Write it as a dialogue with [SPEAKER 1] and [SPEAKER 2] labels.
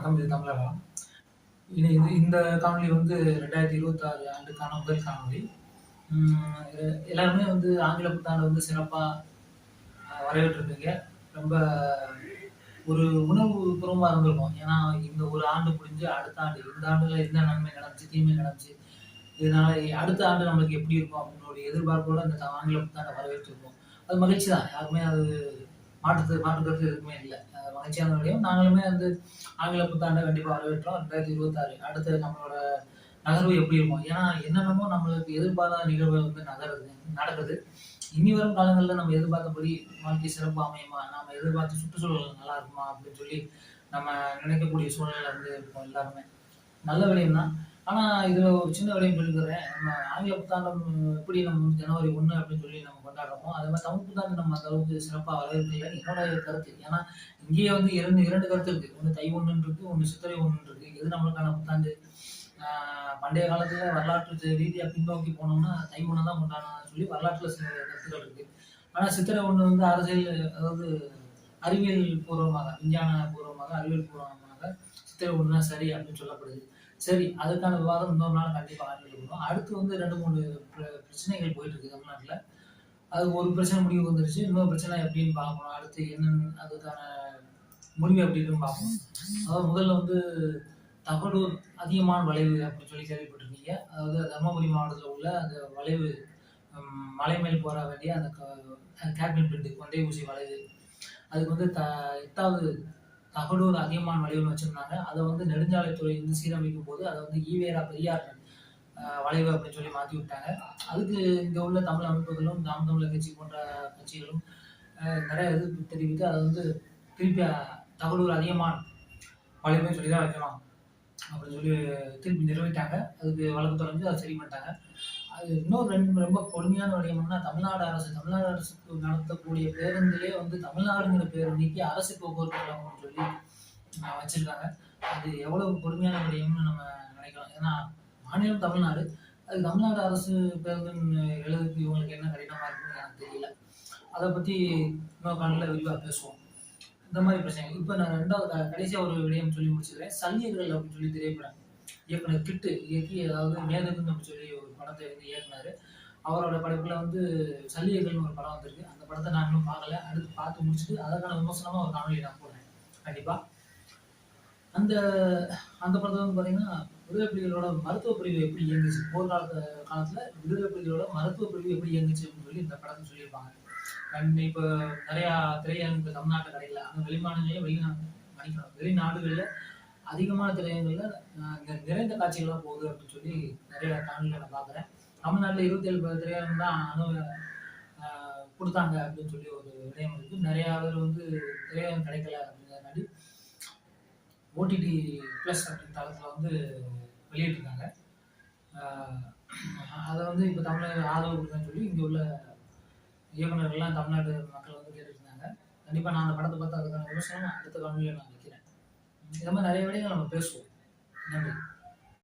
[SPEAKER 1] வணக்கம். இது தமிழகம். இந்த காணொளி வந்து 2026 ஆண்டுக்கான முதல் காணொளி. எல்லாருமே வந்து ஆங்கில புத்தாண்டு வந்து சிறப்பா வரவேற்றிருப்பீங்க. ரொம்ப ஒரு உணர்வு பூர்வமா இருந்திருக்கும். ஏன்னா, இந்த ஒரு ஆண்டு முடிஞ்சு அடுத்த ஆண்டு, இந்த ஆண்டுல என்ன நன்மை நடந்துச்சு, தீமை நடந்துச்சு. இதனால அடுத்த ஆண்டு நம்மளுக்கு எப்படி இருக்கும் அப்படின்னு ஒரு எதிர்பார்ப்போட அந்த ஆங்கில புத்தாண்டை வரவேற்றிருப்போம். அது மகிழ்ச்சி தான். யாருமே அது மாற்று கருத்து எதுவுமே இல்ல. மகிழ்ச்சியான விடயம். நாங்களுமே வந்து ஆங்கில புத்தாண்டை கண்டிப்பா வரவேற்றோம். 2026 அடுத்து நம்மளோட நகர்வு எப்படி இருக்கும்? ஏன்னா, என்னென்னமோ நம்மளுக்கு எதிர்பாராத நிகழ்வுகள் வந்து நடக்குது. இனி வரும் காலங்கள்ல நம்ம எதிர்பார்த்தபடி வாழ்க்கை சிறப்பா அமையுமா? நாம எதிர்பார்த்த சுற்றுச்சூழல் நல்லா இருக்குமா? அப்படின்னு சொல்லி நம்ம நினைக்கக்கூடிய சூழ்நிலையில வந்து இருக்கோம் எல்லாருமே. நல்ல விடயம் தான். ஆனா, இதுல ஒரு சின்ன விடயம் சொல்லிக்கிறேன். நம்ம ஆங்கில புத்தாண்டும் எப்படி நம்ம ஜனவரி 1 அப்படின்னு சொல்லி நம்ம கொண்டாடுறோமோ, அதே மாரி தமிழ் புத்தாண்டு நம்ம அந்த அளவுக்கு சிறப்பா வரவேற்கலைன்னு என்னோட கருத்து. ஏன்னா, இங்கேயே வந்து 2 கருத்து இருக்கு. ஒண்ணு தை 1ன்னு இருக்கு, ஒண்ணு சித்திரை 1ன்னு இருக்கு. எது நம்மளுக்கான புத்தாண்டு? பண்டைய காலத்துல வரலாற்று ரீதியா பின்னோக்கி போனோம்னா, தை 1 தான் கொண்டாடணும்னு சொல்லி வரலாற்றுல சில கருத்துக்கள் இருக்கு. ஆனா, சித்திரை 1 வந்து அரசியல் அதாவது அறிவியல் பூர்வமாக, விஞ்ஞான பூர்வமாக, அறிவியல் பூர்வமாக சித்திரை 1 தான் சரி அப்படின்னு சொல்லப்படுது. சரி, அதுக்கான விவாதம் இன்னொரு நாள் கண்டிப்பா ஆரம்பிக்கணும். அடுத்து வந்து 2, 3 பிரச்சனைகள் போயிட்டு இருக்கு தமிழ்நாட்டுல. அது ஒரு பிரச்சனை முடிவுக்கு வந்துருச்சு. இன்னொரு பிரச்சனை எப்படின்னு பார்க்கணும். அடுத்து என்னன்னு அதுக்கான முடிவு எப்படி இருக்குன்னு பார்ப்போம். அதாவது முதல்ல வந்து தகடூர் அதியமான் வளைவு அப்படின்னு சொல்லி கேள்விப்பட்டிருக்கீங்க. அதாவது தர்மபுரி மாவட்டத்துல உள்ள அந்த வளைவு மலை மேல் போற வேண்டிய அந்த கேபின் பிரிண்ட் கொண்டை ஊசி வளைவு. அதுக்கு வந்து 8வது தகடூர் அதியமான் வளைவுன்னு வச்சிருந்தாங்க. அதை வந்து நெடுஞ்சாலைத்துறை வந்து சீரமைக்கும் போது அதை வந்து ஈவேரா பெரியார் வளைவு அப்படின்னு சொல்லி மாற்றி விட்டாங்க. அதுக்கு இங்கே உள்ள தமிழ் அமைப்புகளும் நாம் தமிழர் கட்சி போன்ற கட்சிகளும் நிறைய எதிர்ப்பு தெரிவித்து அதை வந்து திருப்பி தகடூர் அதியமான் வளைவுன்னு சொல்லி தான் வைக்கணும் அப்படின்னு சொல்லி திருப்பி நிறுவிட்டாங்க. அதுக்கு வழக்கு தொடர்ந்து அதை சரி பண்ணிட்டாங்க. அது இன்னொரு ரொம்ப கொடுமையான விடயம்னா தமிழ்நாடு அரசுக்கு நடத்தக்கூடிய பேருந்திலே வந்து தமிழ்நாடுங்கிற பேரை நீக்கி அரசு போக்குவரத்து கழகம்னு சொல்லி வச்சிருக்காங்க. அது எவ்வளவு கொடுமையான விடயம்னு நம்ம நினைக்கலாம். ஏன்னா மாநிலம் தமிழ்நாடு, அது தமிழ்நாடு அரசு பேருந்துன்னு எழுதுறதுக்கு இவங்களுக்கு என்ன கடினமா இருக்குன்னு எனக்கு தெரியல. அதை பத்தி இன்னொரு காலையில் விரிவாக பேசுவோம். இந்த மாதிரி பிரச்சனைகள். இப்போ நான் 2வது கடைசியா ஒரு விடயம் சொல்லி முடிச்சுக்கிறேன். சல்லியர்கள் அப்படின்னு சொல்லி திரைப்படம் இயக்குனர் கிட்டு இயக்கி, அதாவது மேதகுன்னு அப்படின்னு சொல்லி ஒரு படத்தை வந்து இயக்குனாரு. அவரோட படைப்புல வந்து சல்லியர்கள்னு ஒரு படம் வந்திருக்கு. அந்த படத்தை நான் இன்னும் பார்க்கல. அடுத்து பார்த்து முடிச்சுட்டு அதற்கான விமர்சனமா ஒரு காணொலி நான் போடுறேன் கண்டிப்பா. அந்த அந்த படத்துல வந்து பாத்தீங்கன்னா விடுதலை புலிகளோட மருத்துவ பிரிவு எப்படி இயங்குச்சு, காலத்துல விடுதலை புலிகளோட மருத்துவ பிரிவு எப்படி இயங்குச்சு அப்படின்னு சொல்லி இந்த படத்தை சொல்லியிருப்பாங்க. இப்போ நிறைய திரையரங்கு தமிழ்நாட்டில் கிடைக்கல. ஆனால் வெளிநாடுகள்ல அதிகமான திரையரங்குகள்ல நிறைந்த காட்சிகள்லாம் போகுது அப்படின்னு சொல்லி நிறைய காணொலிகளை நான் பார்க்குறேன். தமிழ்நாட்டில் 27 திரையரங்கு தான் கொடுத்தாங்க அப்படின்னு சொல்லி ஒரு விடயம் இருக்கு. நிறைய பேர் வந்து திரையரங்கு கிடைக்கல அப்படிங்கிறதுனாடி ஓடிடி ப்ளஸ் அப்படின்ற தளத்தில் வந்து வெளியிட்டிருக்காங்க. அதை வந்து இப்போ தமிழக ஆதரவு கொடுக்குன்னு சொல்லி இங்கே உள்ள இயக்குநர்கள்லாம் தமிழ்நாட்டு மக்கள் வந்து கேட்டுட்டு இருந்தாங்க. கண்டிப்பாக நான் அந்த படத்தை பார்த்து அதுக்கான விமர்சனம் அடுத்த காணொலியில் நான் வைக்கிறேன். இந்த மாதிரி நிறைய விடயங்கள் நம்ம பேசுவோம். நன்றி.